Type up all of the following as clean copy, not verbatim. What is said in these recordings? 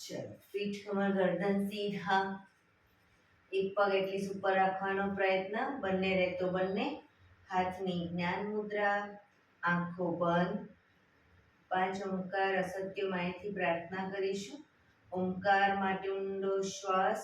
ચલો, પીઠ કમર ગરદન સીધા, એક પગ એટલી ઉપર રાખવાનો પ્રયત્ન, બંને રહેતો બંને, હાથની જ્ઞાન મુદ્રા, આંખો બંધ, 5 ઓમકાર અસત્ય માયથી પ્રાર્થના કરીશું. ઓમકાર માટે ઊંડો શ્વાસ.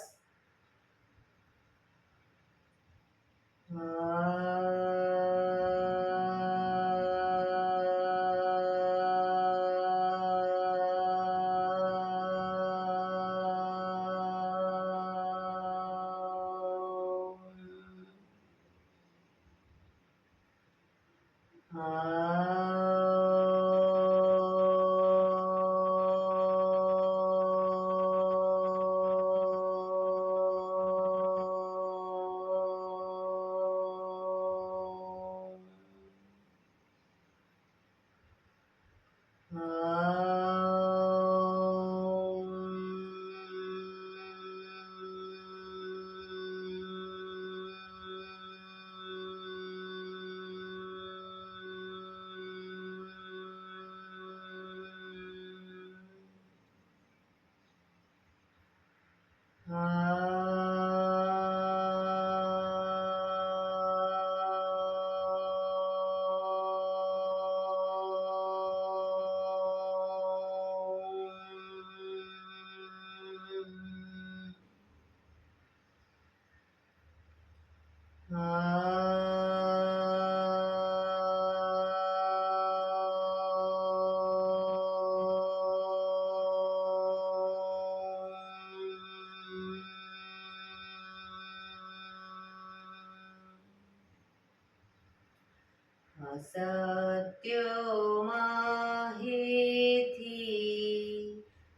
સત્યોમાહેથી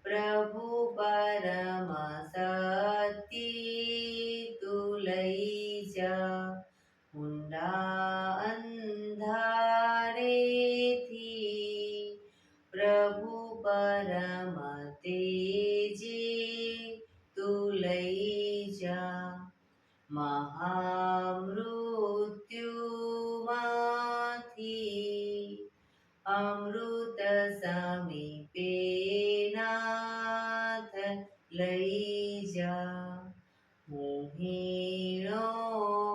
પ્રભુ પરમ સત્ય તું લઈ જા, ઊંડા અંધારેથી પ્રભુ પરમ તેજે તું લઈ જા, મહામૃત્યુમાંથી અમૃત સમીપે નાથ લઈ જા. હું હીણો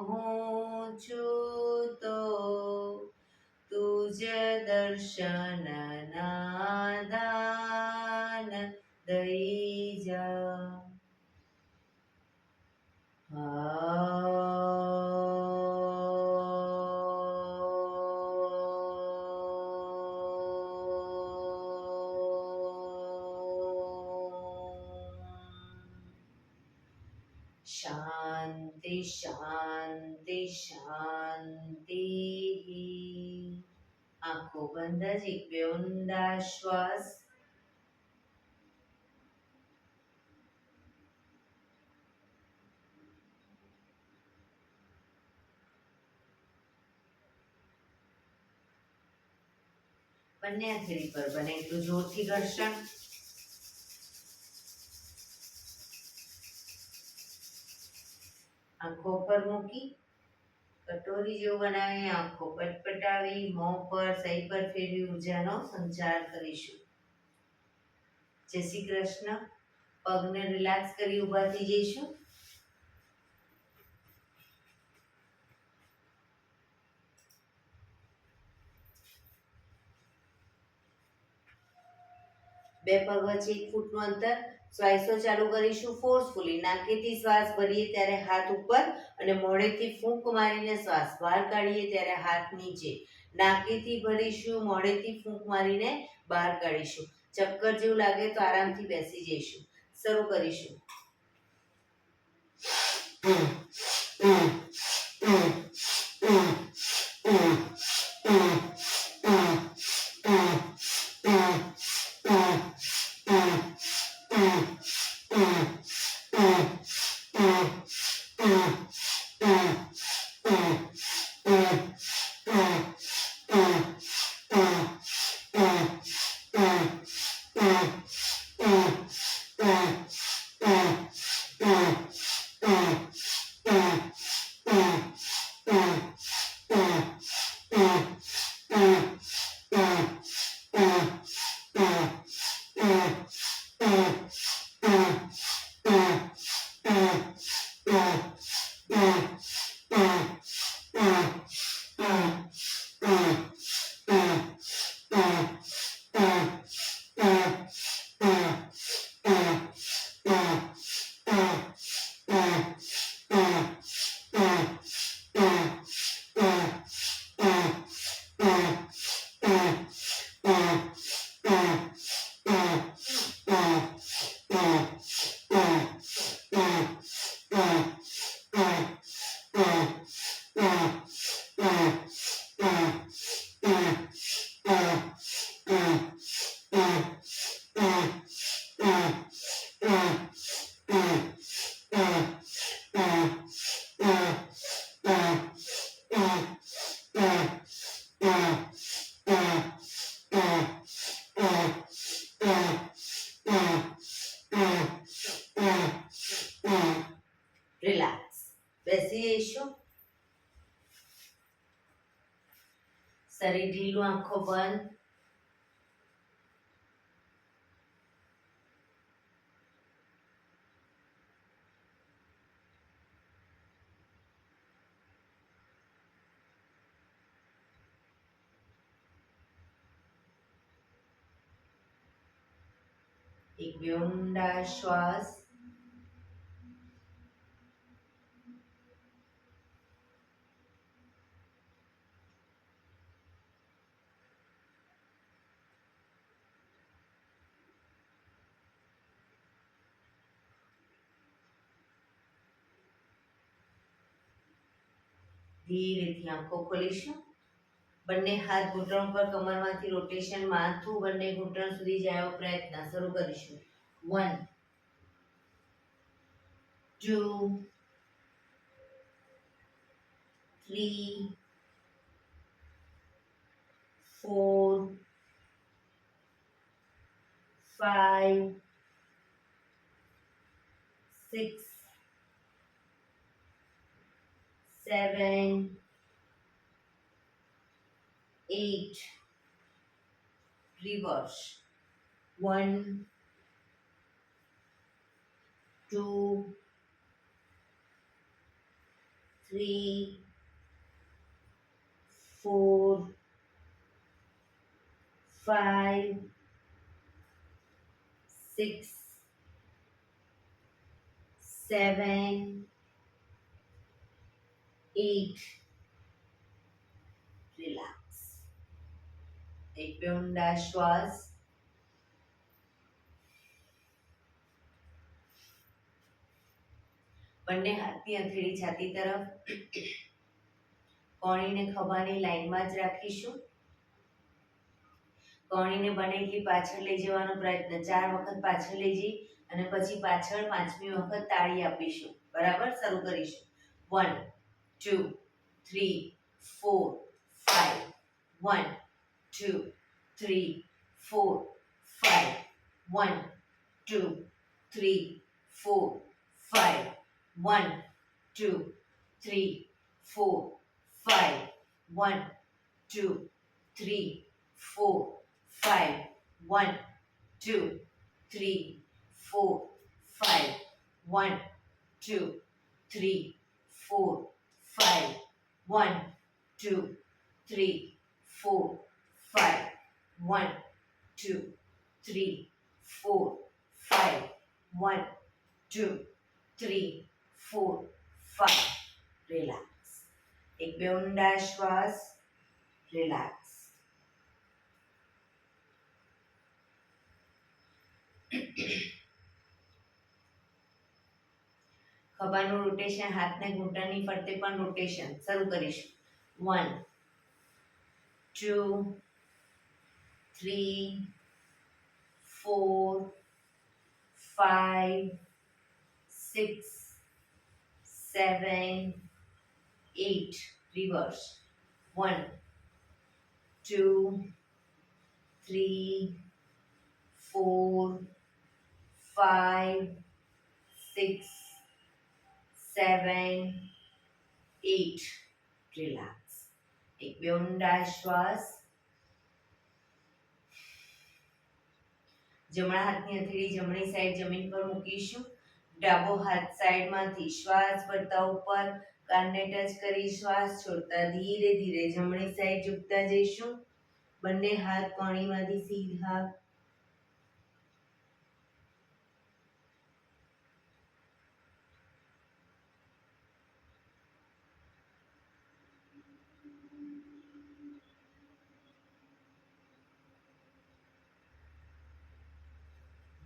હું છું તો તુજ દર્શનના દાન દઈ જા. શાંતિ શાંતિ શાંતિ. આંખો બંધ જ એક બે ઊંડા શ્વાસ. બંને હથેળી પર બને એટલું જોરથી ઘર્ષણ. આંખો પર મૂકી કટોરી જેવું બનાવી આંખો પટપટાવી મોં પર સહી પર ફેરવી ઉર્જાનો સંચાર કરીશું. જય શ્રી કૃષ્ણ. પગને રિલેક્સ કરી ઊભા થઈ જઈશું. બે પગ વચ્ચે 1 ફૂટનું અંતર. શ્વાસો ચાલુ કરીશું ફોર્સફુલી. નાકેથી શ્વાસ ભરીએ ત્યારે હાથ ઉપર અને મોઢેથી ફૂંક મારીને શ્વાસ બહાર કાઢીએ ત્યારે હાથ નીચે. નાકેથી ભરીશું, મોઢેથી ફૂંક મારીને બહાર કાઢીશું. ચક્કર જેવું લાગે તો આરામથી બેસી જઈશું. શરૂ કરીશું. રિલેક્સ. બેસી જઈશું. શરીર ઢીલું, આંખો બંધ. એક બે ઊંડા શ્વાસ. ધીરેથી આંખો ખોલીશું. બંને હાથ ઘૂંટણ પર, કમરમાંથી રોટેશન, માથું બંને ઘૂંટણ સુધી જાય એવો પ્રયત્ન શરૂ કરીશું. 1 2 3 4 5 6 7 8. Reverse. 1 2 3 4 5 6 7 8. Relax. એક બે ઊંડા શ્વાસ. બંને હાથની હથેળી છાતી તરફ, કોણીને ખભાની લાઈનમાં જ રાખીશું. કોણીને બને એટલી પાછળ લઈ જવાનો પ્રયત્ન. 4 વખત પાછળ લઈ જઈ અને પછી પાછળ 5મી વખત તાળી આપીશું. બરાબર? શરૂ કરીશું. 1 2 3 4 5 1 2 3 4 5 1 2 3 4 5 1 2 3 4 5 1 2 3 4 5 1 2 3 4 5 1 2 3 4 5 1 2 3 4 5 1 2 3 4 5 1 2 3 4 5. રિલેક્સ. એક બે ઊંડા શ્વાસ. રિલેક્સ. ખભાનું રોટેશન, હાથને ઘૂંટણની ફરતે પણ રોટેશન શરૂ કરીશું. 1 2 3 4 5 6 7 8. Reverse. 1 2 3 4 5 6 7 8. Relax. એક બે ઊંડા શ્વાસ. જમણા હાથની હથેળી જમણી સાઈડ જમીન પર મૂકીશું. ડાબો હાથ સાઈડમાંથી શ્વાસ ભરતા ઉપર, કાનને ટચ કરી શ્વાસ છોડતા ધીરે ધીરે જમણી સાઈડ ઝૂકતા જઈશું. બંને હાથ કોણીમાંથી સીધા.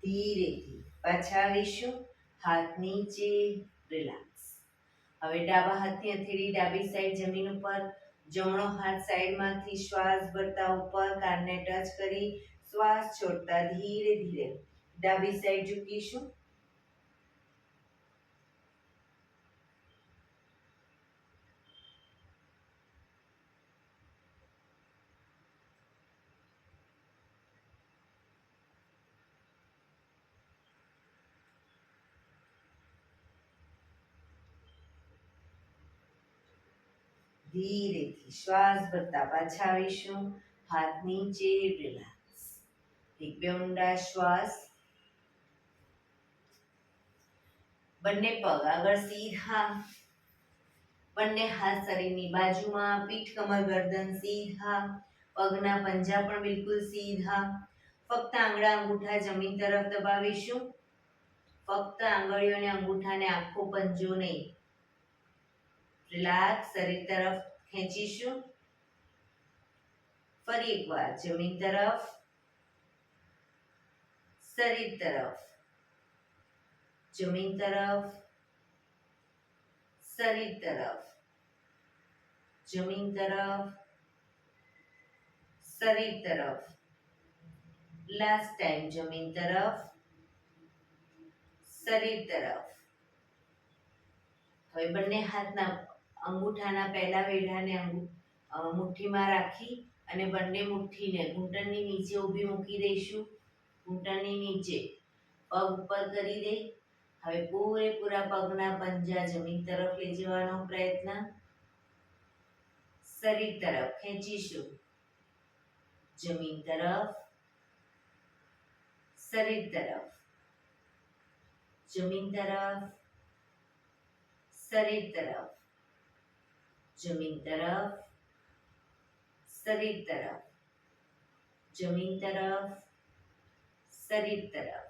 ધીરેથી પાછા આવીશું. હાથ નીચે. રિલેક્સ. હવે ડાબા હાથની હથેળી ડાબી સાઈડ જમીન ઉપર, જમણો હાથ સાઈડમાંથી શ્વાસ ભરતા ઉપર, કાનને ટચ કરી શ્વાસ છોડતા ધીરે ધીરે ડાબી સાઈડ ઝૂકીશું. ધીરેથી શ્વાસ ભરતા પાછા આવીશું. હાથ નીચે, રિલેક્સ. એક બે ઊંડા શ્વાસ. બંને પગ આગળ સીધા, બંને હાથ શરીરની બાજુમાં, પીઠ કમર ગરદન સીધા, પગના પંજા પણ બિલકુલ સીધા. ફક્ત આંગળા અંગૂઠા જમીન તરફ દબાવીશું. ફક્ત આંગળીઓ અને અંગૂઠાને આખો પંજો નહીં. રિલેક્સ. શરીર તરફ ખેંચીશું. ફરી એકવાર જમીન તરફ, શરીર તરફ, જમીન તરફ, શરીર તરફ, જમીન તરફ, શરીર તરફ. લાસ્ટ ટાઈમ જમીન તરફ, શરીર તરફ. હવે બંને હાથના અંગૂઠાના પહેલા વેઢાને મુઠ્ઠીમાં રાખી અને બંને મુઠ્ઠીને ઘૂંટણની નીચે ઊભી મૂકી દઈશું. ઘૂંટણની નીચે પગ ઉપર કરી દે. હવે પૂરેપૂરા પગના પંજા જમીન તરફ લઈ જવાનો પ્રયત્ન. શરીર તરફ ખેંચીશું. જમીન તરફ, શરીર તરફ, જમીન તરફ, શરીર તરફ, જમીન તરફ, શરીર તરફ, જમીન તરફ, શરીર તરફ.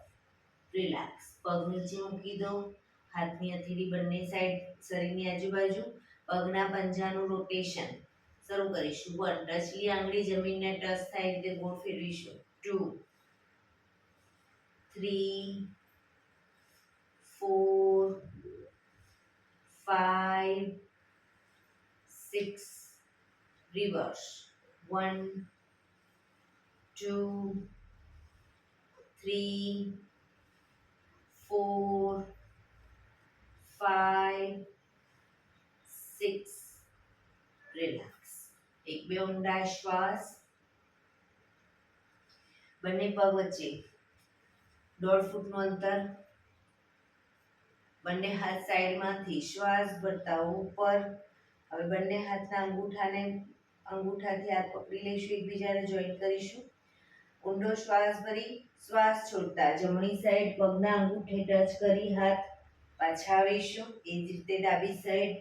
રિલેક્સ. પગ નીચે મૂકી દો. હાથની હથેળી બંને સાઈડ શરીરની આજુબાજુ. પગના પંજાનું રોટેશન શરૂ કરીશું. 1. ટચલી આંગળી જમીનને ટચ થાય રીતે ગોળ ફેરવીશું. 2, 3, 4, 5, 6. રિવર્સ. 1, 2, 3, 4, 5, 6. રિલેક્સ. એક બે ઊંડા શ્વાસ. બંને પગ વચ્ચે 1.5 ફૂટનું અંતર. બંને હાથ સાઈડમાંથી શ્વાસ ભરતા ઉપર. હવે બંને હાથના અંગૂઠાથી હાથ પકડી લઈશું, એકબીજાને જોઈન્ટ કરીશું. ઊંડો શ્વાસ ભરી શ્વાસ છોડતા જમણી સાઈડ પગના અંગૂઠે ટચ કરી હાથ પાછા આવીશું. એ જ રીતે ડાબી સાઈડ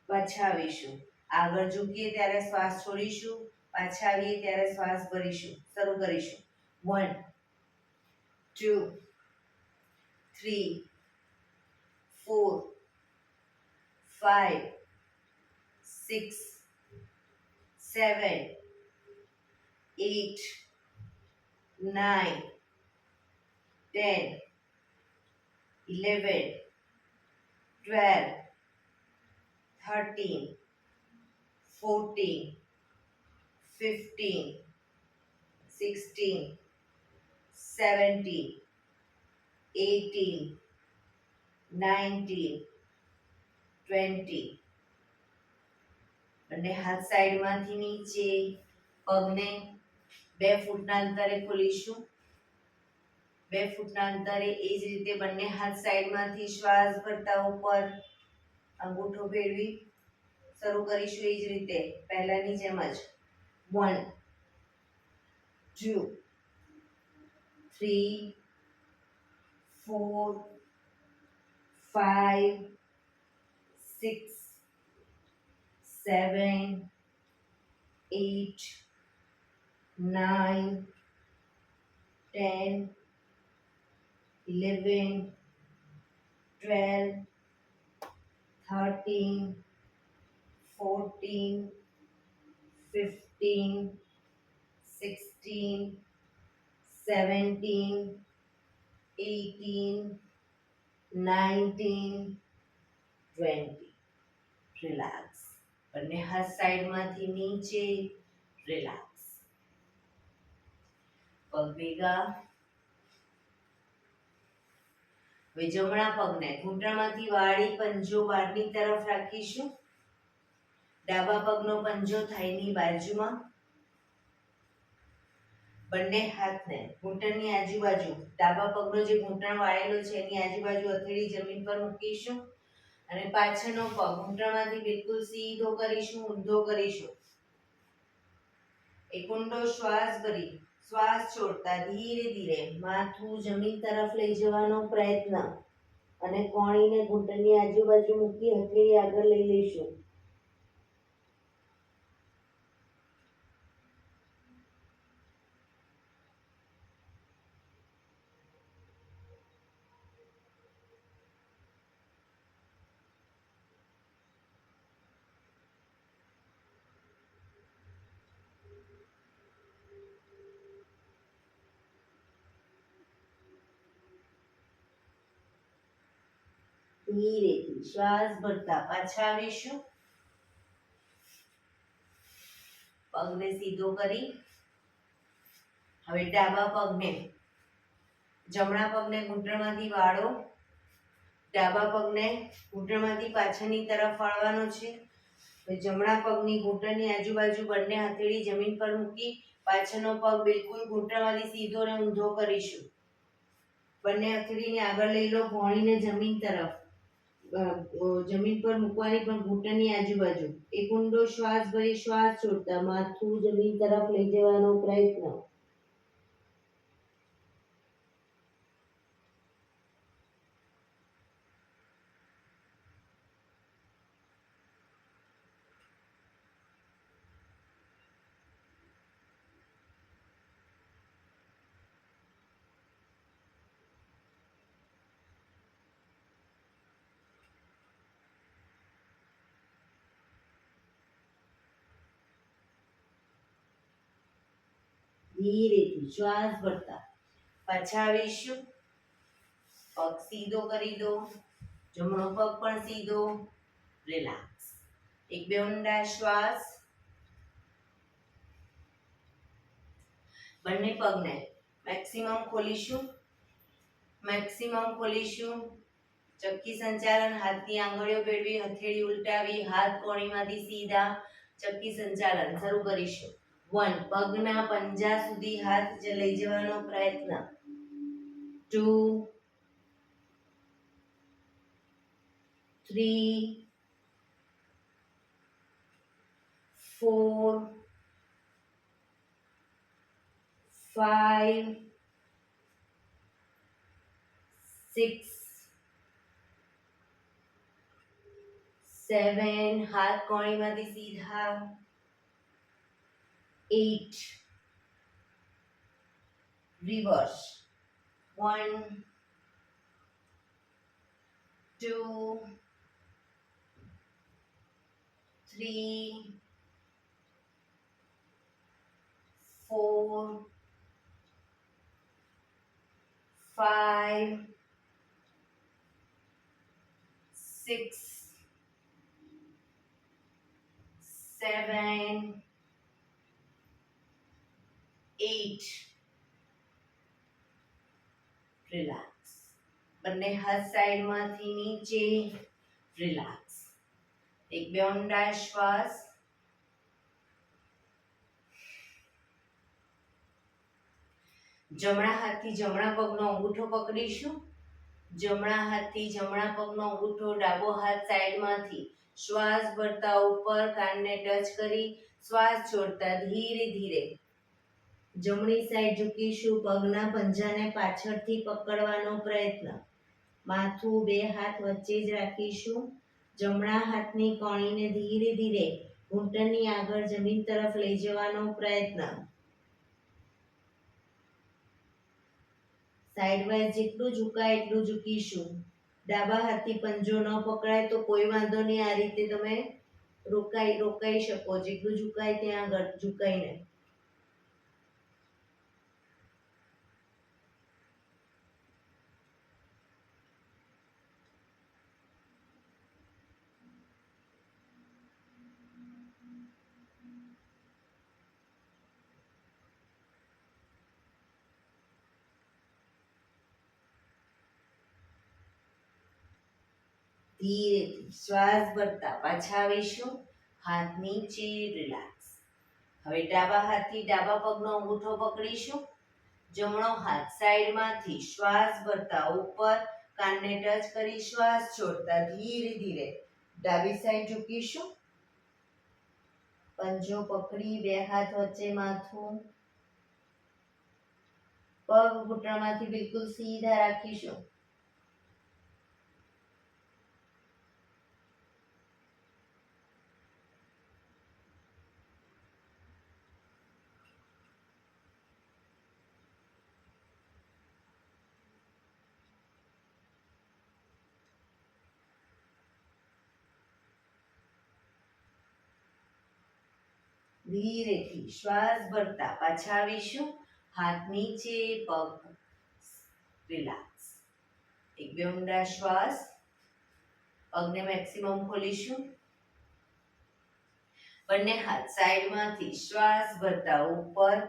પાછા આવીશું. આગળ ઝૂકીએ ત્યારે શ્વાસ છોડીશું, પાછા આવીએ ત્યારે શ્વાસ ભરીશું. શરૂ કરીશું. 1, 2, 3, 4, 5, 6, 7, 8, 9, 10, 11, 12, 13, 14, 15, 16, 17, 18, 19, 20. બંને હાથ સાઈડમાંથી નીચે. પગને 2 ફૂટના અંતરે ખોલીશું. 2 ફૂટના અંતરે એ જ રીતે બંને હાથ સાઈડમાંથી શ્વાસ ભરતા ઉપર અંગૂઠો ફેરવી શરૂ કરીશું. એ જ રીતે પહેલાની જેમ જ. 1, 2, 3, 4, 5, 6, 7, 8, 9, 10, 11, 12, 13, 14, 15, 16, 17, 18, 19, 20. રિલેક્સ. બંને હાથ સાઈડમાંથી નીચે. રિલેક્સ. પગ ભેગા. હવે જમણા પગને ઘૂંટણમાંથી વાળી પંજો બહારની તરફ રાખીશું. ડાબા પગનો પંજો થાઈની બાજુમાં. બંને હાથને ઘૂંટણની આજુબાજુ, ડાબા પગનો જે ઘૂંટણ વાળેલો છે એની આજુબાજુ હથેળી જમીન પર મૂકીશું અને પાછળનો પગ ઘૂંટણમાંથી બિલકુલ સીધો કરીશું, ઊંધો કરીશું. એક ઊંડો શ્વાસ ભરી શ્વાસ છોડતા ધીરે ધીરે માથું જમીન તરફ લઈ જવાનો પ્રયત્ન અને કોણીને ઘૂંટણની આજુબાજુ મૂકી હથેળી આગળ લઈ લઈશું. ધીરેથી શ્વાસ ભરતા પાછા આવીશું. પગને સીધો કરી હવે ડાબા પગને જમણા પગને ઘૂંટણમાંથી વાળો. ડાબા પગને ઘૂંટણમાંથી પાછળની તરફ વાળવાનો છે. હવે જમણા પગની ઘૂંટણની આજુબાજુ બંને હથેળી જમીન પર મૂકી પાછળનો પગ બિલકુલ ઘૂંટણમાંથી સીધો અને ઊંધો કરીશું. બંને હથેળીને આગળ લઈ લો, ભોણીને જમીન તરફ જમીન પર મૂકવાની પણ ઘૂંટણની આજુબાજુ. એક ઊંડો શ્વાસ ભરી શ્વાસ છોડતા માથું જમીન તરફ લઈ જવાનો પ્રયત્ન. ધીરેથી શ્વાસ ભરતા પાછા આવીશું. પગ સીધો કરી દો, જમણો પગ પણ સીધો. રિલેક્સ. એક બે ઊંડા શ્વાસ. બંને પગને મેક્સિમમ ખોલીશું. ચક્કી સંચાલન. હાથની આંગળીઓ ભેળવી હથેળી ઉલટાવી હાથ કોણીમાંથી સીધા. ચક્કી સંચાલન શરૂ કરીશું. 1 પગના પંજા સુધી હાથ લઈ જવાનો પ્રયત્ન. 2 3 4 5 6 7 હાથ કોણીમાંથી સીધા. 8 રિવર્સ. 1 2 3 4 5 6 7 8. રિલેક્સ. બંને હાથ સાઈડમાંથી નીચે. રિલેક્સ. એક બે ઊંડા શ્વાસ. જમણા હાથથી જમણા પગનો અંગૂઠો પકડીશું. જમણા હાથથી જમણા પગનો અંગૂઠો ડાબો હાથ સાઈડમાંથી શ્વાસ ભરતા ઉપર કાનને ટચ કરી શ્વાસ છોડતા ધીરે ધીરે જમણી સાઈડ ઝૂકીશું. પગના પંજાને પાછળથી પકડવાનો પ્રયત્ન. માથું બે હાથ વચ્ચે જ રાખીશું. જમણા હાથની કોણીને ધીરે ધીરે ઘૂંટણની આગળ જમીન તરફ લઈ જવાનો પ્રયત્ન. સાઈડ વાઇઝ જેટલું ઝુકાય એટલું ઝૂકીશું. ડાબા હાથથી પંજો ન પકડાય તો કોઈ વાંધો નહીં, આ રીતે તમે રોકાઈ શકો. જેટલું ઝુકાય ત્યાં આગળ ઝુકાઈને. ધીરેથી શ્વાસ ભરતા પાછા આવીશું. હાથ નીચે. રિલેક્સ. હવે ડાબા હાથથી ડાબા પગનો અંગૂઠો પકડીશું. જમણો હાથ સાઈડમાંથી શ્વાસ ભરતા ઉપર કાનને ટચ કરી શ્વાસ છોડતા ધીરે ધીરે ડાબી સાઈડ ઝૂકીશું. પંજો પકડી બે હાથ વચ્ચે માથું, પગ ઘૂંટણમાંથી બિલકુલ સીધા રાખીશું. ધીરેથી શ્વાસ ભરતા પાછા આવીશું. હાથ નીચે, પગ રિલેક્સ. એક બે ઊંડા શ્વાસ. પગને મેક્સિમમ ખોલીશું. બંને હાથ સાઈડમાંથી શ્વાસ ભરતા ઉપર,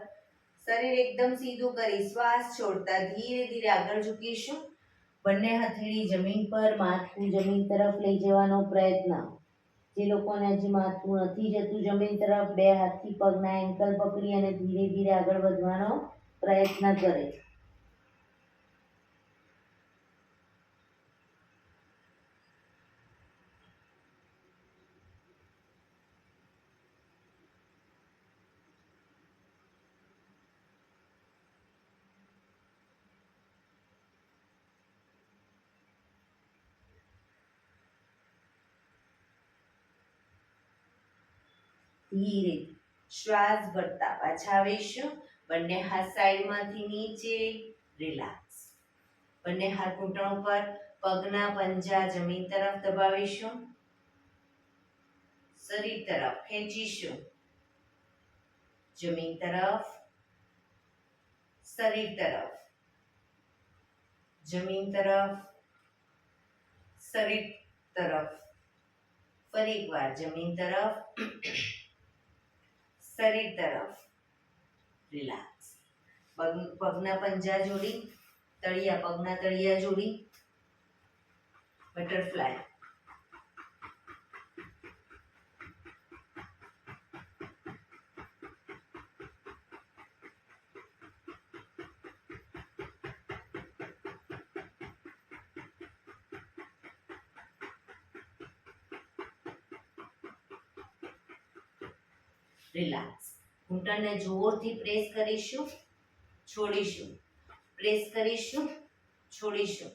શરીર એકદમ સીધું કરી શ્વાસ છોડતા ધીરે ધીરે આગળ ઝૂકીશું. બંને હથેળી જમીન પર, માથું જમીન તરફ લઈ જવાનો પ્રયત્ન. જે લોકોને હજી માથું નથી જતું જમીન તરફ, બે હાથથી પગના એન્કલ પકડી અને ધીરે ધીરે આગળ વધવાનો પ્રયત્ન કરે. ધીરે શ્વાસ ભરતા પાછા આવીશું. બંને હાથ સાઈડમાંથી નીચે, રિલેક્સ. બંને હાથ ઘૂંટણ ઉપર, પગના પંજા જમીન તરફ દબાવીશું. શરીર તરફ ખેંચીશું. જમીન તરફ, શરીર તરફ, જમીન તરફ, શરીર તરફ. ફરી એકવાર જમીન તરફ, શરીર તરફ. રિલેક્સ. પગના પંજા જોડી, તળિયા પગના તળિયા જોડી, બટરફ્લાય. રિલેક્સ. ઘૂંટણને જોરથી પ્રેસ કરીશું, છોડીશું. પ્રેસ કરીશું, છોડીશું.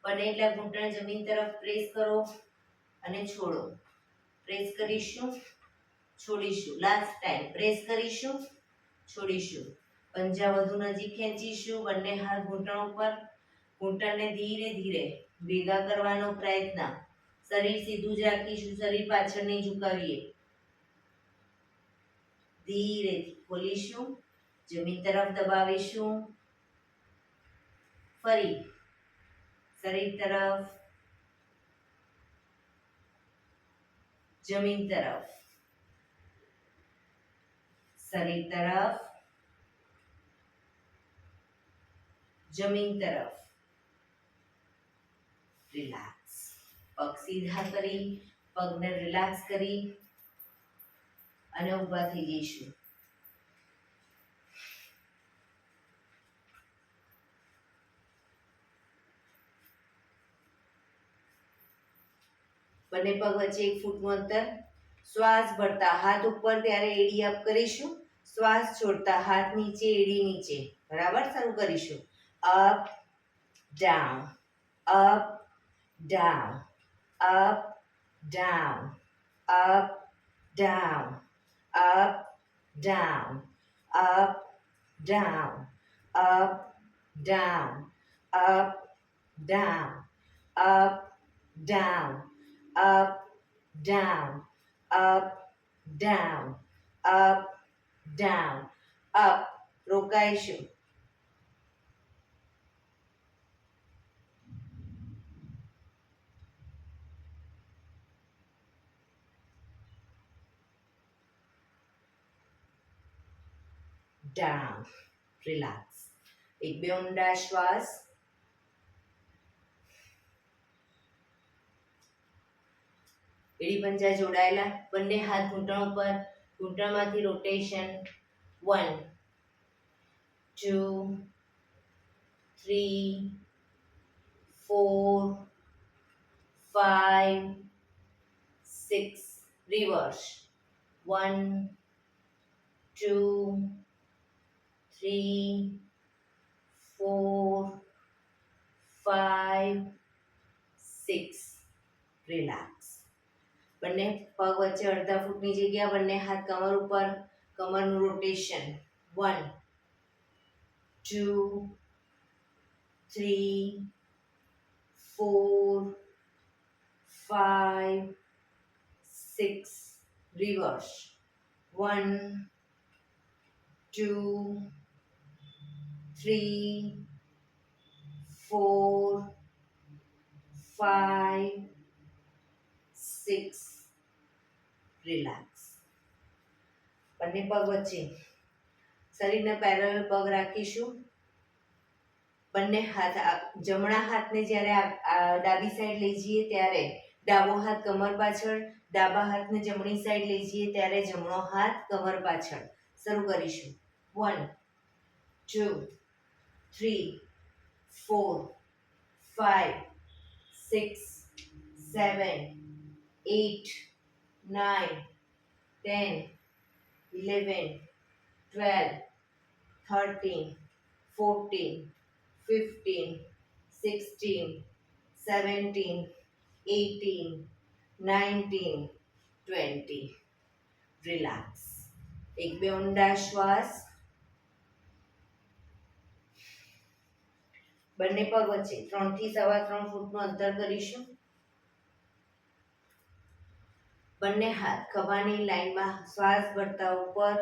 બને એટલા ઘૂંટણ જમીન તરફ પ્રેસ કરો અને છોડો. પ્રેસ કરીશું, છોડીશું. લાસ્ટ ટાઈમ પ્રેસ કરીશું, છોડીશું. પંજા વધુ નજીક ખેંચીશું. બંને હાથ ઘૂંટણ ઉપર. ઘૂંટણને ધીરે ધીરે ભેગા કરવાનો પ્રયત્ન. શરીર સીધું જ રાખીશું, શરીર પાછળ નહીં ઝુકાવીએ. ધીરેથી ખોલીશું. જમીન તરફ દબાવીશું. ફરી શરીર તરફ, જમીન તરફ, શરીર તરફ, જમીન તરફ. રિલેક્સ. પગ સીધા કરી, પગને રિલેક્સ કરી અને ઊભા થઈ જઈશું. બંને પગ વચ્ચે 1 ફૂટનું અંતર. શ્વાસ ભરતા હાથ ઉપર ત્યારે એડી અપ કરીશું. શ્વાસ છોડતા હાથ નીચે, એડી નીચે. બરાબર, શરૂ કરીશું. Up down, up down, up down, up down, up, down, up, down, up, down, up, down, up, down, up, down, up, down, up, down, up. રોકાઈશું. down, relax. એક બે ઊંડા શ્વાસ. એડી પંજા જોડાયેલા. બંને હાથ ઘૂંટણ ઉપર. ઘૂંટણમાંથી રોટેશન. 1 2 3 4 5 6 reverse 1 2 3 4 5 6 રિલેક્સ બંને પગ વચ્ચે અડધા ફૂટની જગ્યા બંને હાથ કમર ઉપર કમરનું રોટેશન 1 2 3 4 5 6 reverse 1 2 3 4 5 6 રિલેક્સ બંને પગ વચ્ચે શરીરના પેરેલલ પગ રાખીશું બંને હાથ જમણા હાથને જ્યારે ડાબી સાઈડ લઈ જઈએ ત્યારે ડાબો હાથ કમર પાછળ ડાબા હાથને જમણી સાઈડ લઈ જઈએ ત્યારે જમણો હાથ કમર પાછળ શરૂ કરીશું 1 2 3 4 5 6 7 8 9 10 11 12 13 14 15 16 17 18 19 20 રિલેક્સ એક બે ઊંડા શ્વાસ બંને પગ વચ્ચે 3 થી 3.25 ફૂટનું અંતર કરીશું બંને હાથ ખભાની લાઈનમાં શ્વાસ ભરતા ઉપર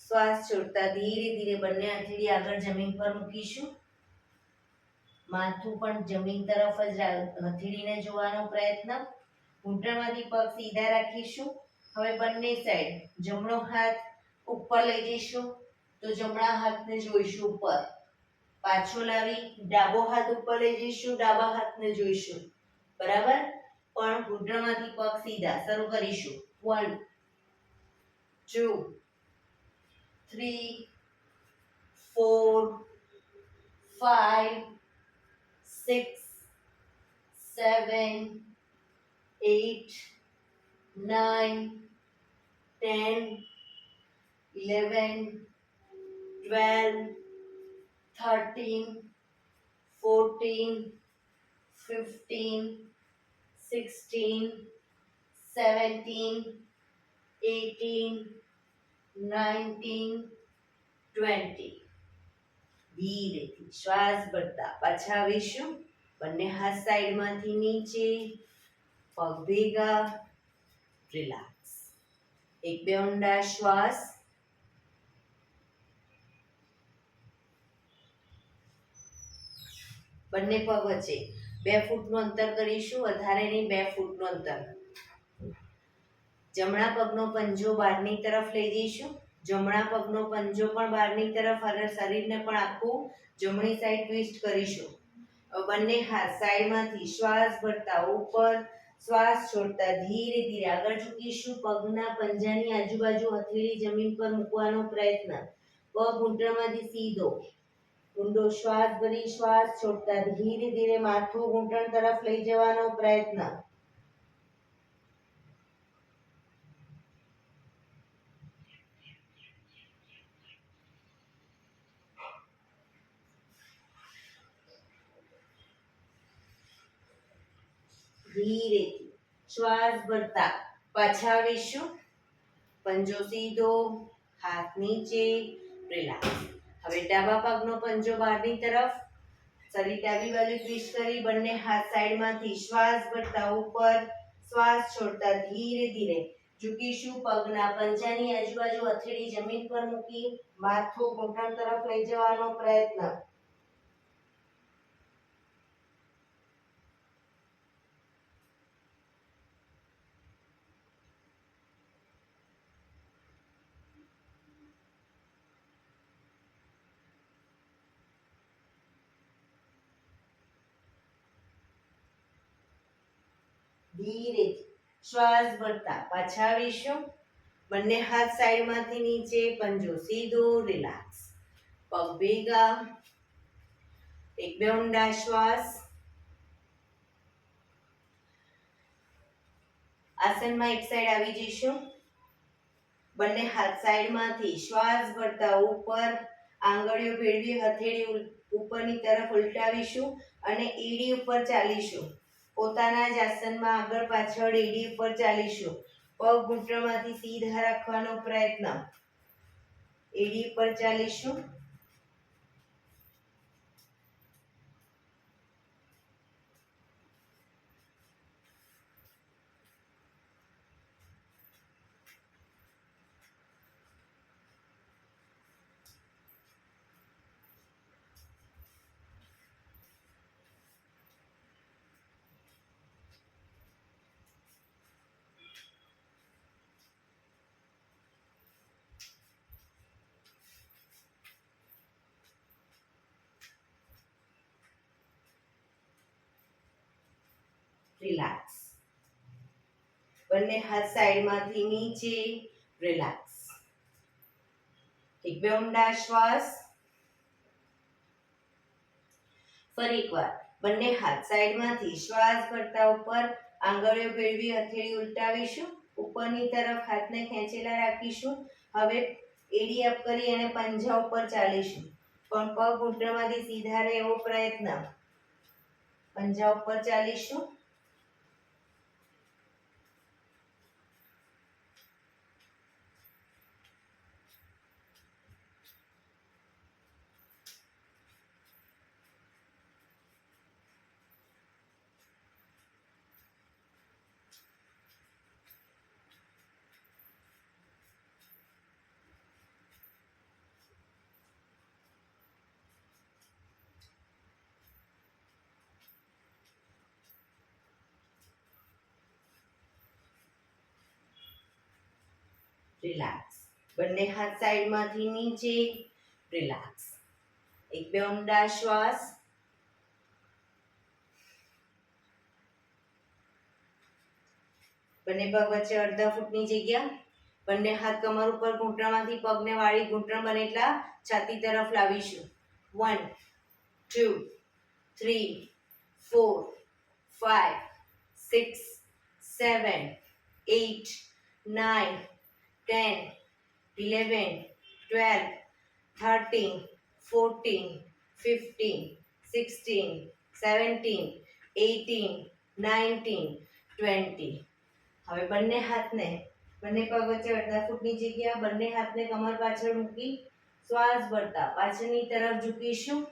શ્વાસ છોડતા ધીરે ધીરે બંને હથેળી આગળ જમીન પર મૂકીશું માથું પણ જમીન તરફ જ હથેળીને જોવાનો પ્રયત્ન ઘૂંટણમાંથી પગ સીધા રાખીશું હવે બંને સાઈડ જમણો હાથ ઉપર લઈ જઈશું તો જમણા હાથને જોઈશું ઉપર પાછો લાવી ડાબો હાથ ઉપર લઈ જઈશું ડાબા હાથને જોઈશું બરાબર પણ ઘૂંટણમાંથી પગ સીધા શરૂ કરીશું 1 2 3 4 5 6 7 8 9 10 11 12 13 14 15 16 17 18 19 20 ધીરેથી શ્વાસ ભરતા પાછા આવીશું બંને હાથ સાઈડમાંથી નીચે પગ ભેગા રિલેક્સ એક બે ઊંડા શ્વાસ બંને પગ વચ્ચે 2 ફૂટનું અંતર કરીશું વધારે નહીં 2 ફૂટનું અંતર જમણા પગનો પંજો બહારની તરફ લઈ જઈશું જમણા પગનો પંજો પણ બહારની તરફ અને શરીરને પણ આખું જમણી સાઈડ ટ્વિસ્ટ કરીશું બંને હાથ સાઈડમાંથી શ્વાસ ભરતા ઉપર શ્વાસ છોડતા ધીરે ધીરે આગળ ઝૂકીશું પગના પંજાની આજુબાજુ હથેળી જમીન પર મૂકવાનો પ્રયત્ન પગ ઘૂંટણમાંથી સીધો ઊંડો શ્વાસ ભરી શ્વાસ છોડતા ધીરે ધીરે માથું ઘૂંટણ તરફ લઈ જવાનો પ્રયત્ન ધીરેથી શ્વાસ ભરતા પાછા આવીશું પંજો સીધો હાથ નીચે રિલેક્સ હવે ડાબા પગનો પંજો બહારની તરફ શરીર ડાબી બાજુ ટ્વિસ્ટ કરી બંને હાથ સાઈડમાંથી શ્વાસ ભરતા ઉપર શ્વાસ છોડતા ધીરે ધીરે ઝૂકીશું પગના પંજાની આજુબાજુ હથેળી જમીન પર મૂકી માથું ઘૂંટણ તરફ લઈ જવાનો પ્રયત્ન ધીરેથી શ્વાસ ભરતા પાછા આવીશું બંને હાથ સાઈડમાંથી નીચે પંજો સીધો રિલેક્સ પગ ભેગા એક બે ઊંડા શ્વાસ આસનમાં એક સાઈડ આવી જઈશું. બંને હાથ સાઈડમાંથી શ્વાસ ભરતા ઉપર આંગળીઓ ભેળવી હથેળી ઉપરની તરફ ઉલટાવીશું અને એડી ઉપર ચાલીશું. પોતાના જ આસનમાં આગળ પાછળ એડી ઉપર ચાલીશું. પગ ઘૂંટણમાંથી સીધા રાખવાનો પ્રયત્ન. એડી ઉપર ચાલીશું. રિલેક્સ. બંને હાથ સાઈડમાંથી નીચે. રિલેક્સ. એક બે ઊંડા શ્વાસ. ફરી એકવાર બંને હાથ સાઈડમાંથી શ્વાસ ભરતા ઉપર આંગળીઓ ભેળવી હથેળી ઉલટાવીશું. ઉપરની તરફ હાથને ખેંચેલા રાખીશું. હવે એડી અપ કરી અને પંજા ઉપર ચાલીશું. પણ પગ ઘૂંટણમાંથી સીધા રહે એવો પ્રયત્ન. પંજા ઉપર ચાલીશું. રિલેક્સ. બંને હાથ સાઈડમાંથી નીચે. રિલેક્સ. એક બે ઊંડા શ્વાસ. બંને પગ વચ્ચે અડધા ફૂટની જગ્યા. બંને હાથ કમર ઉપર ઘૂંટણમાંથી પગને વાળી ઘૂંટણ બને એટલા છાતી તરફ લાવીશું. 1 2 3 4 5 6 7 8 9 10 11 12 13 14 15 16 17 18 19 20. હવે બંને હાથને બંને પગ વચ્ચે અડધા ફૂટની જગ્યા. બંને હાથને કમર પાછળ મૂકી શ્વાસ ભરતા પાછળની તરફ ઝૂકીશું.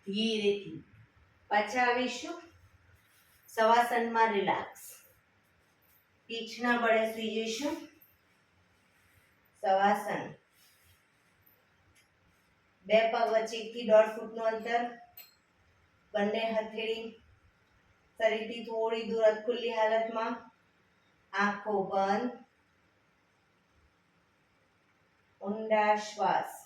ધીરેથી પાછા આવીશું. શવાસનમાં રિલેક્સ. પીઠના બળે સૂઈ જઈશું. શવાસન. બે પગ વચ્ચે 1 થી 1.5 ફૂટનું અંતર. બંને હથેળી શરીરથી થોડી દૂર અધખુલ્લી હાલતમાં. આંખો બંધ. ઊંડા શ્વાસ.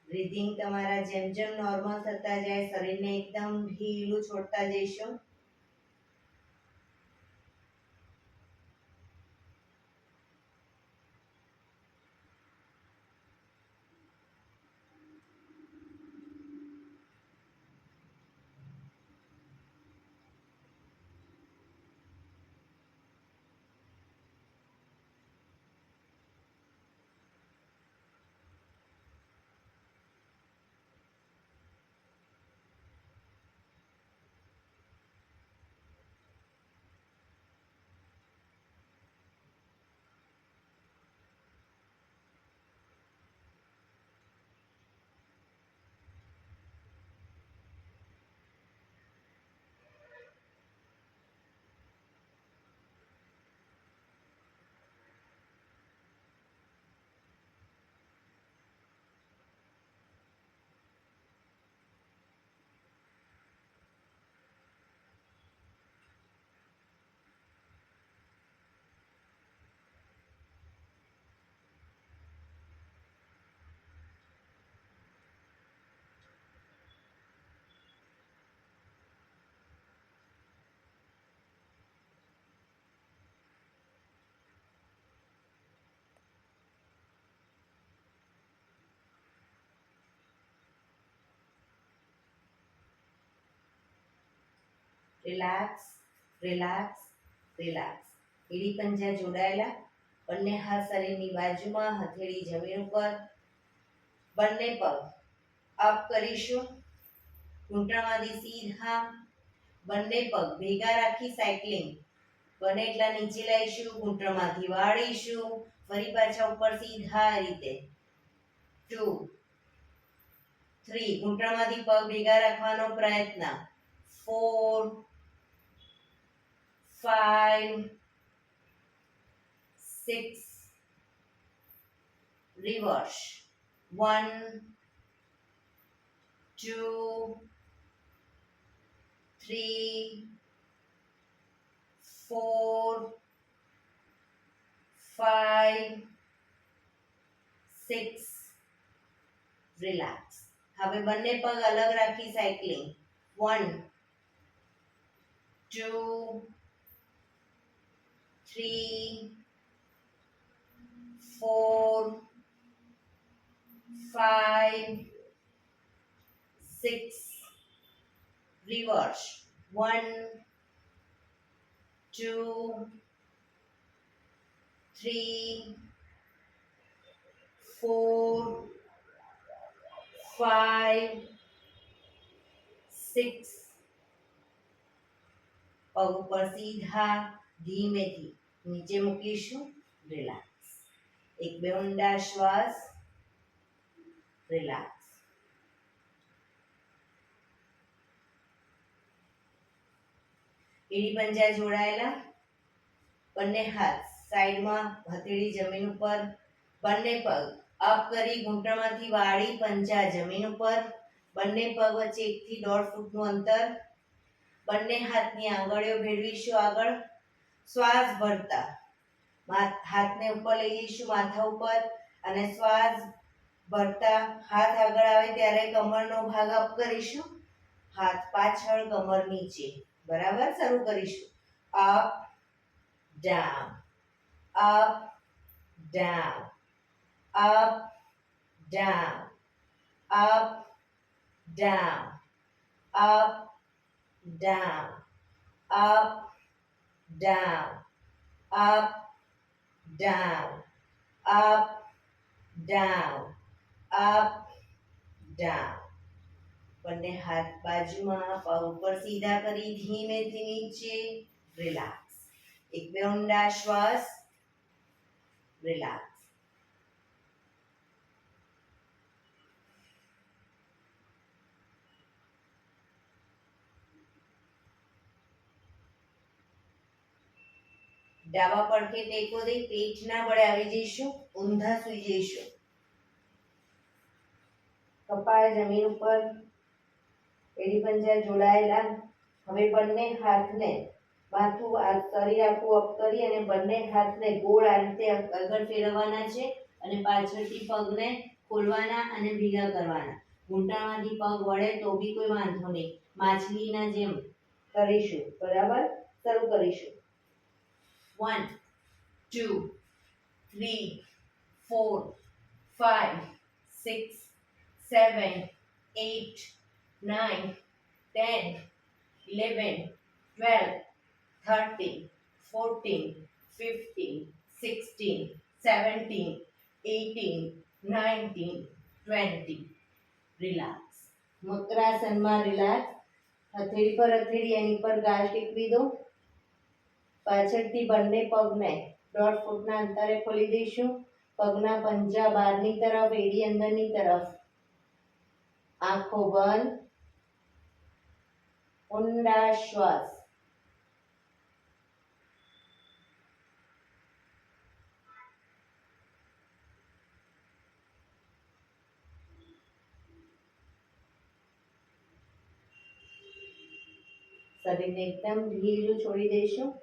બ્રીધિંગ તમારા જેમ જેમ નોર્મલ થતા જાય શરીરને એકદમ ઢીલું છોડતા જઈશું. Relax, relax, relax. એડી પંજા જોડાયેલા, બંને હાથ શરીરની બાજુમાં, હથેળી જમીન ઉપર, બંને પગ અપ કરીશું, ઘૂંટણમાંથી સીધા, બંને પગ ભેગા રાખી સાયકલિંગ, બને એટલા નીચે લાવીશું, ઘૂંટણમાંથી વાળીશું, ફરી પાછા ઉપર સીધા રીતે. 2 3 ઘૂંટણમાંથી પગ ભેગા રાખવાનો પ્રયત્ન. 4 5 6 રિવર્સ. 1 2 3 4 5 6 રિલેક્સ. હવે બંને પગ અલગ રાખી સાયકલિંગ. 1 2 3 4 5 6 રિવર્સ. 1 2 3 4 5 6 પગ ઉપર સીધા ધીમેથી નીચે મૂકીશું. રિલેક્સ. એક બે ઊંડા શ્વાસ. રિલેક્સ. એડી પંજા જોડાયેલા, બંને હાથ સાઈડમાં, હથેળી જમીન ઉપર, બંને પગ અપ કરી ઘૂંટણમાંથી વાળી, પંજા જમીન ઉપર, બંને પગ વચ્ચે 1 થી 1.5 ફૂટનું અંતર, બંને હાથની આંગળીઓ ભેળવીશું આગળ, શ્વાસ ભરતા હાથને ઉપર લઈ જઈશું માથા ઉપર, અને શ્વાસ ભરતા હાથ આગળ આવે ત્યારે કમરનો ભાગ અપ કરીશું, હાથ પાછળ, કમર નીચે. બરાબર. શરૂ કરીશું. Up down, up down, up down, up down, up down, up down, up down, up down, up down. બંને હાથ બાજુમાં, પગ ઉપર સીધા કરી ધીમેથી નીચે. રિલેક્સ. એક બે ઊંડા શ્વાસ. રિલેક્સ. ડાબા પડખે ટેકો દઈ પેટના બળે આવી જઈશું, ઊંધા સૂઈ જઈશું. કપાળ જમીન ઉપર, એડી પંજા જોડાયેલા. હવે બંને હાથને માથું શરીર આખું અપ કરી અને બંને હાથને ગોળ આ રીતે આગળ ફેરવવાના છે, અને પાછળથી પગને ખોલવાના અને ભેગા કરવાના. ઘૂંટણમાંથી પગ વળે તો બી કોઈ વાંધો નહીં, માછલીના જેમ કરીશું. બરાબર. શરૂ કરીશું. 1 2 3 4 5 6 7 8 9 10 11 12 13 14 15 16 17 18 19 20. રિલેક્સ. મુદ્રાસનમાં રિલેક્સ. હથેળી પર હથેળી એની પર ગાલ ટેકવી દો. પાછળથી બંને પગને 1.5 ફૂટના અંતરે ખોલી દઈશું. પગના પંજા બહારની તરફ, એડી અંદરની તરફ. આંખો બંધ. ઊંડા શ્વાસ. શરીરને એકદમ ઢીલું છોડી દઈશું.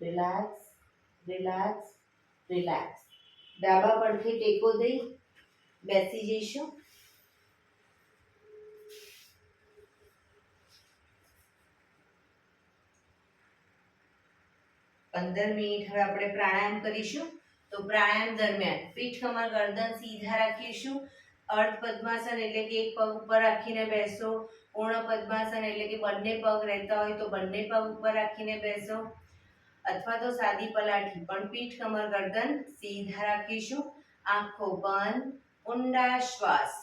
Relax, relax, relax. ડાબા પડખે ટેકો દઈ બેસી જઈશું. 15 મિનિટ હવે આપણે પ્રાણાયામ કરીશું. તો પ્રાણાયામ દરમિયાન પીઠ કમર ગરદન સીધા રાખીશું. અર્ધ પદ્માસન એટલે કે એક પગ ઉપર રાખીને બેસો. પૂર્ણ પદ્માસન એટલે કે બંને પગ રહેતા હોય તો બંને પગ ઉપર રાખીને બેસો, અથવા તો સાદી પલાઠી. પણ પીઠ કમર ગરદન સીધા રાખીશું. આંખો બંધ, ઊંડા શ્વાસ.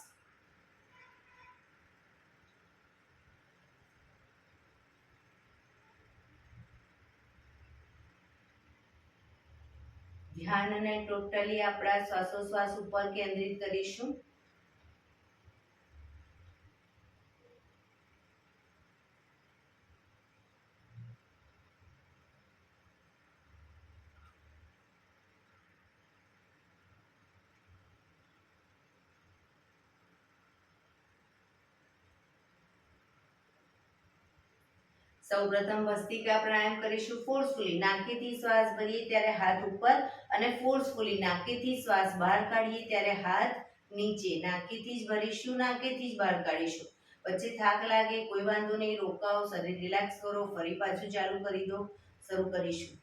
ધ્યાનને ટોટલી આપણા શ્વાસોશ્વાસ ઉપર કેન્દ્રિત કરીશું. સૌપ્રથમ ભસ્ત્રિકા પ્રાણાયામ કરીશું ફોર્સફુલી. નાકેથી શ્વાસ ભરીએ ત્યારે હાથ ઉપર અને ફોર્સફુલી નાકેથી શ્વાસ બહાર કાઢીએ ત્યારે હાથ નીચે. નાકેથી જ ભરીશું, નાકેથી જ બહાર કાઢીશું. વચ્ચે થાક લાગે કોઈ વાંધો નહીં, રોકાઓ, શરીર રિલેક્સ કરો, ફરી પાછું ચાલુ કરી દો. શરૂ કરીશું.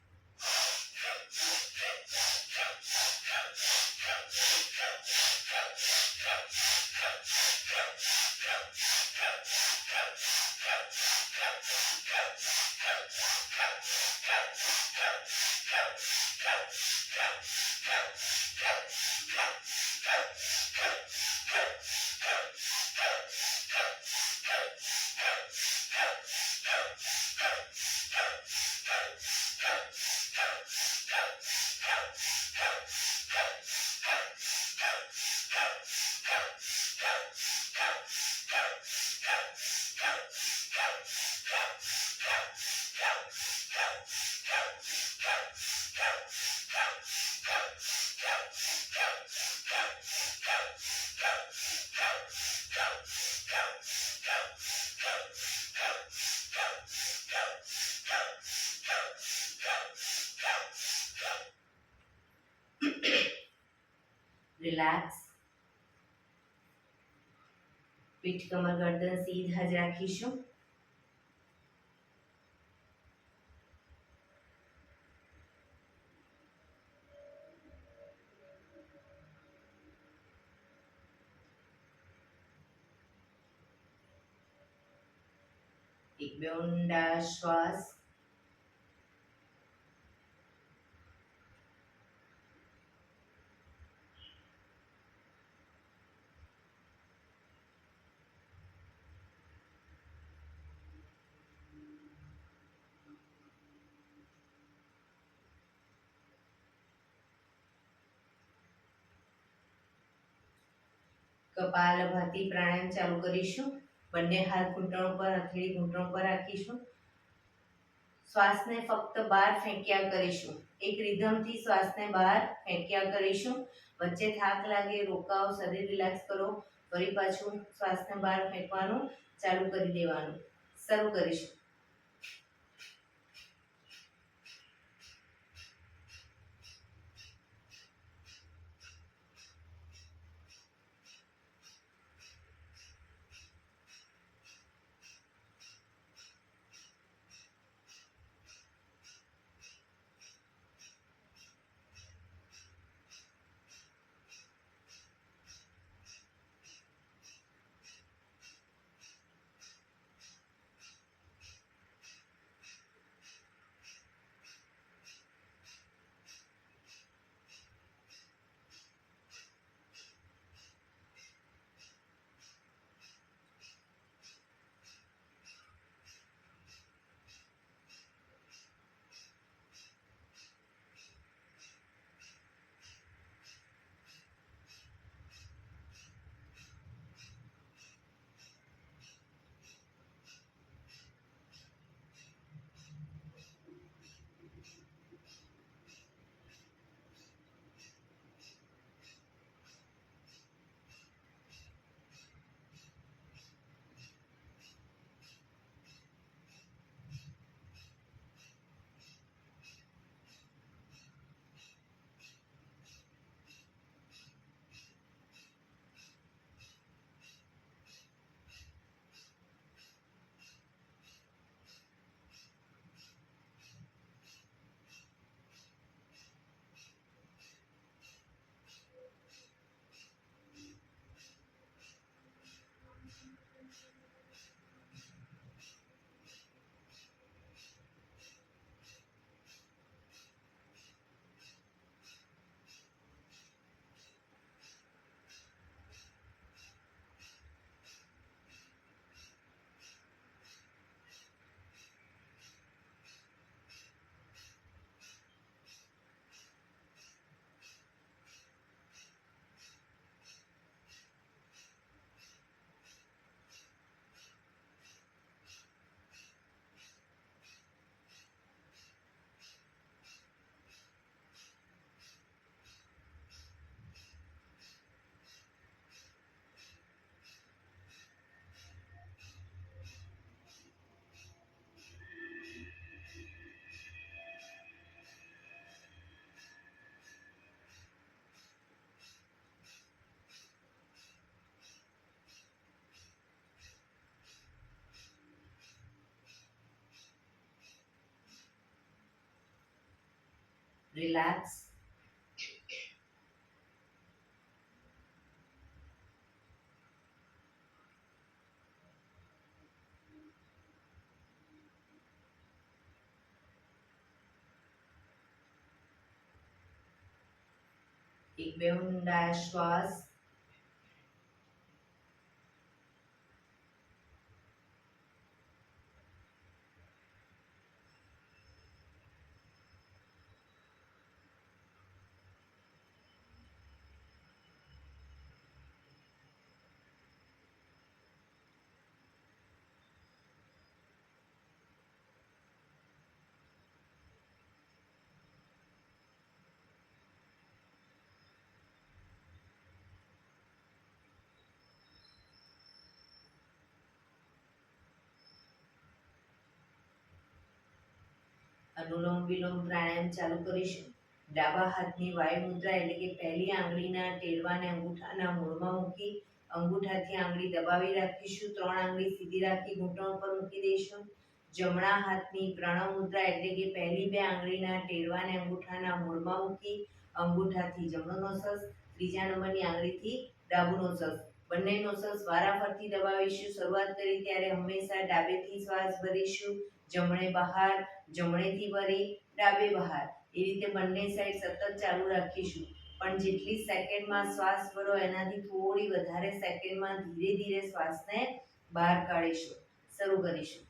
રિલેક્સ. પીઠ કમર ગરદન સીધા જ રાખીશું. એક બે ઊંડા શ્વાસ. કપાલભાતિ પ્રાણાયામ ચાલુ કરીશું. બંને હાથ ઘૂંટણ પર, હથેળી ઘૂંટણ પર રાખીશું. શ્વાસને ફક્ત બહાર ફેંક્યા કરીશું. એક રિધમથી શ્વાસને બહાર ફેંક્યા કરીશું. વચ્ચે થાક લાગે રોકાઓ, શરીર રિલેક્સ કરો, ફરી પાછું શ્વાસને બહાર ફેંકવાનું ચાલુ કરી દેવાનું. શરૂ કરીશું. રિલેક્સ. એક બે ઊંડા શ્વાસ. અનુલોમ વિલોમ પ્રાણાયામ ચાલુ કરીશું. ડાબા હાથની વાયુ મુદ્રા એટલે કે પહેલી આંગળીના ટેરવાને અંગૂઠાના મૂળમાં મૂકી અંગૂઠાથી આંગળી દબાવી રાખીશું. 3 આંગળી સીધી રાખી ઘૂંટણ ઉપર મૂકી દઈશું. જમણા હાથની પ્રણવ મુદ્રા એટલે કે પહેલી 2 આંગળીના ટેરવાને અંગૂઠાના મૂળમાં મૂકી અંગૂઠાથી જમણો નોસસ, ત્રીજા નંબરની આંગળીથી ડાબુ નોસસ, બંને નોસસ વારાફરતી દબાવીશું. શરૂઆત કરી ત્યારે હંમેશા ડાબેથી શ્વાસ ભરીશું, જમણે બહાર, જમણેથી ભરી ડાબે બહાર, એ રીતે બંને સાઈડ સતત ચાલુ રાખીશું. પણ જેટલી સેકન્ડમાં શ્વાસ ભરો એનાથી થોડી વધારે સેકન્ડમાં ધીરે ધીરે શ્વાસને બહાર કાઢીશું. શરૂ કરીશું.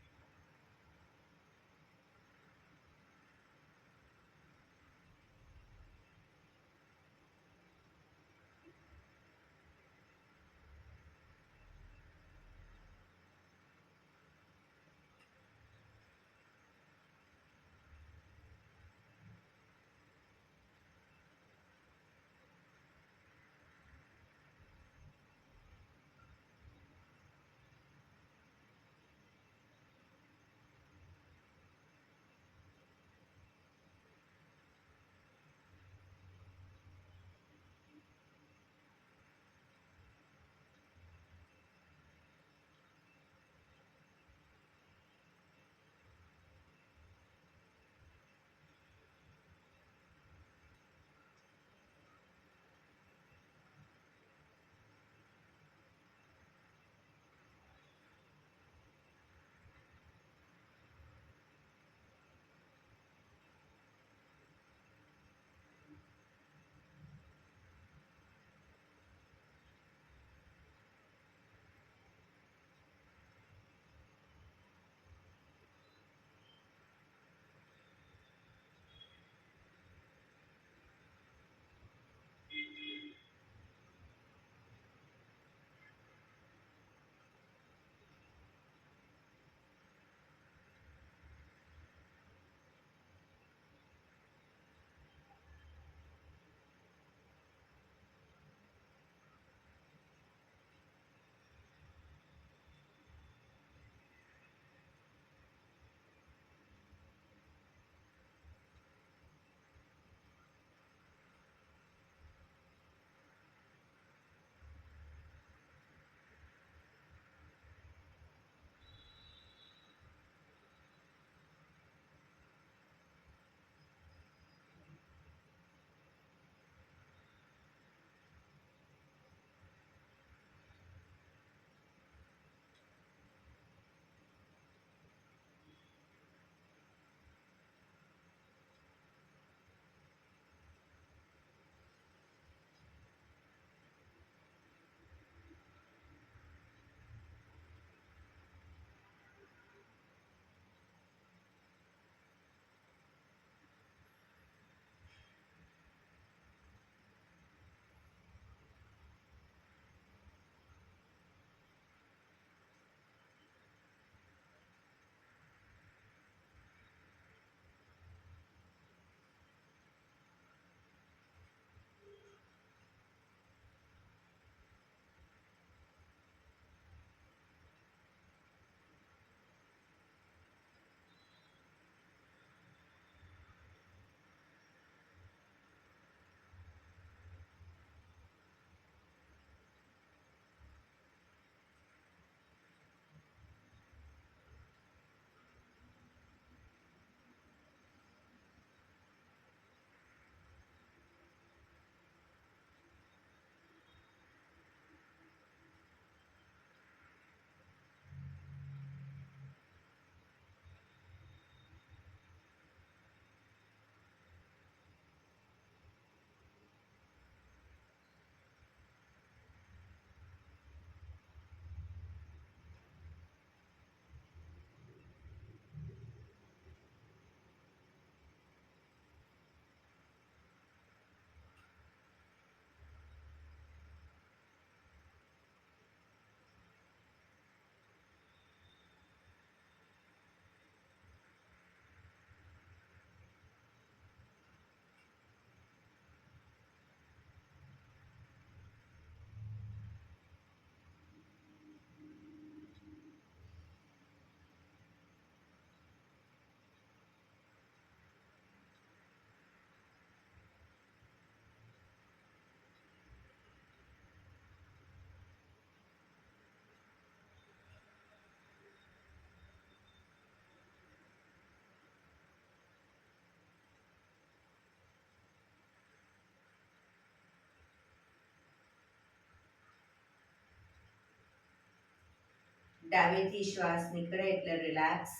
ડાબેથી શ્વાસ નીકળે એટલે રિલેક્સ.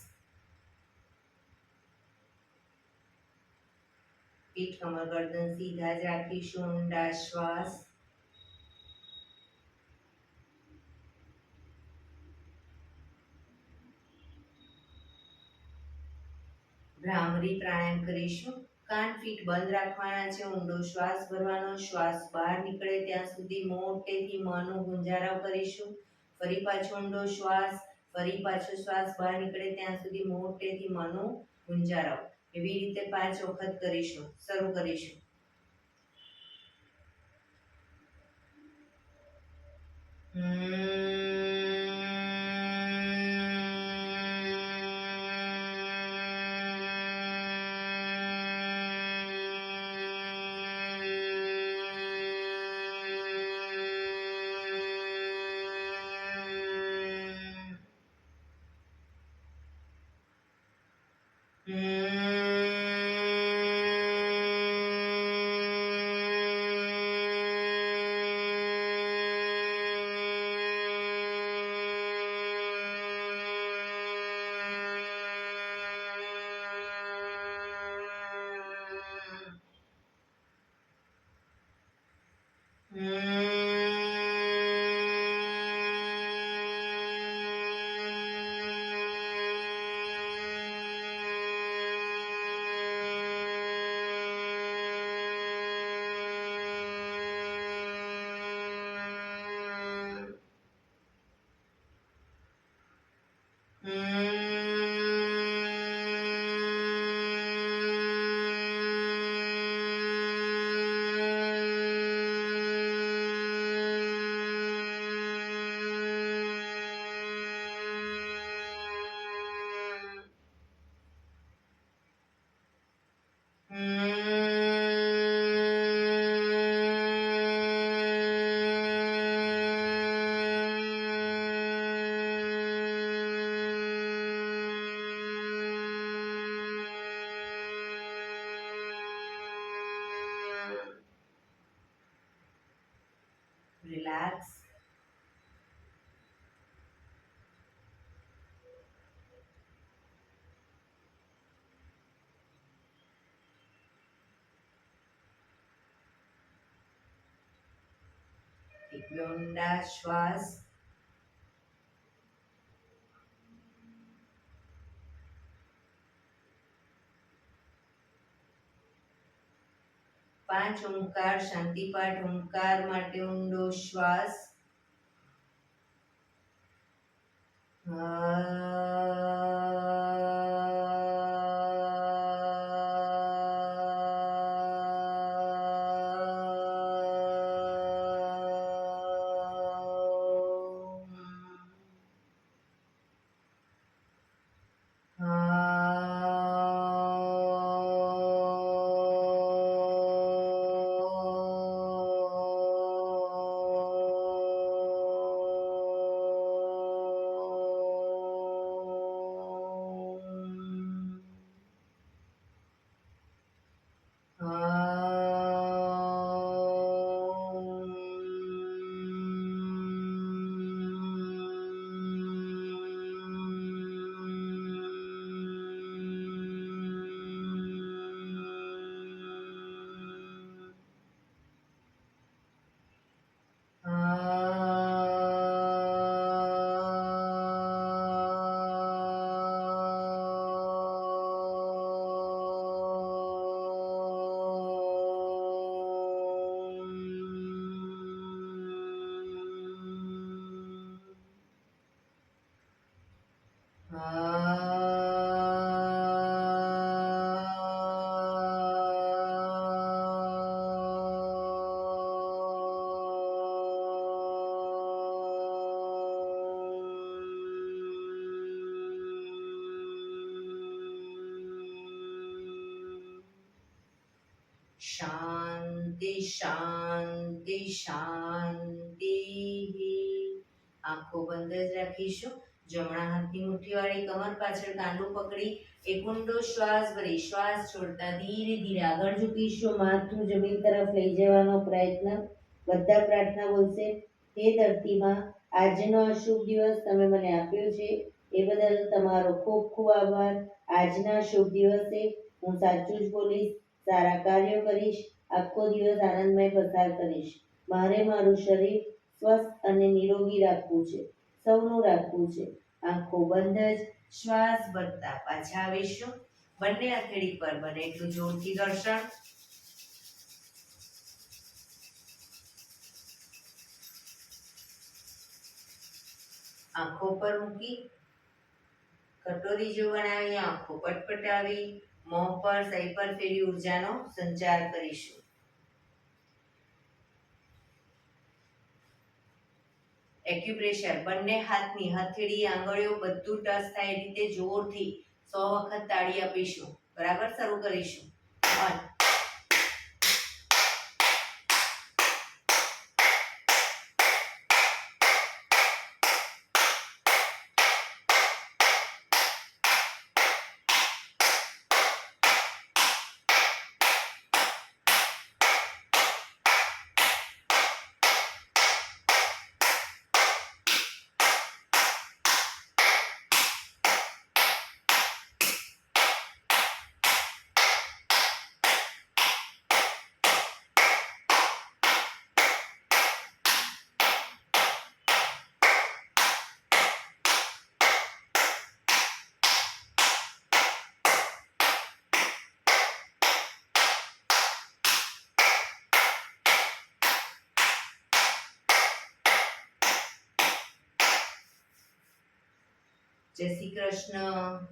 પીઠ કમર ગરદન સીધા જ રાખીશું. ઊંડા શ્વાસ. ભ્રામરી પ્રાણાયામ કરીશું. કાન ફીટ બંધ રાખવાના છે. ઊંડો શ્વાસ ભરવાનો. શ્વાસ બહાર નીકળે ત્યાં સુધી મોટેથી મોંનો ગુંજારાવ કરીશું. ફરી પાછો ઊંડો શ્વાસ. ફરી પાછો શ્વાસ બહાર નીકળે ત્યાં સુધી મોટેથી મોંનો ગુંજારાવ. એવી રીતે 5 વખત કરીશું. શરૂ કરીશું. Relax. એક ઊંડા શ્વાસ. પાંચ ઓમકાર શાંતિપાઠ. ઓમકાર માટે ઊંડો શ્વાસ. શાંતિ શાંતિ શાંતિ. આંખો બંધ જ રાખીશું. જમણા હાથની મુઠ્ઠીવાળી કમર પાછળ કાંડું પકડી એક ઊંડો શ્વાસ ભરી શ્વાસ છોડતા ધીરે ધીરે આગળ ઝૂકીશું. માથું જમીન તરફ લઈ જવાનો પ્રયત્ન. બધા પ્રાર્થના બોલશે. હે ધરતીમાં આજનો આ શુભ દિવસ તમે મને આપ્યો છે એ બદલ તમારો ખૂબ ખૂબ આભાર. આજના શુભ દિવસે હું સાચું જ બોલીશ, સારા કાર્યો કરીશ, આખો દિવસ આનંદમય પસાર કરીશ. મારે મારું શરીર સ્વસ્થ અને નિરોગી રાખવું છે, સૌનું રાખવું છે. આંખો બંધ જ શ્વાસ ભરતા પાછા આવીશું. બંને હથેળી પર બને એટલું જોરથી ઘર્ષણ. આંખો પર મૂકી કટોરી જો બનાવી આંખો પટપટાવી મોં પર સહી પર ફેરી ઉર્જાનો સંચાર કરીશું. એક્યુપ્રેશર બંને હાથની હથેળી આંગળીઓ બધું ટચ થાય એ રીતે જોરથી 100 વખત તાળી આપીશું. બરાબર, શરૂ કરીશું. 1 જય શ્રી કૃષ્ણ.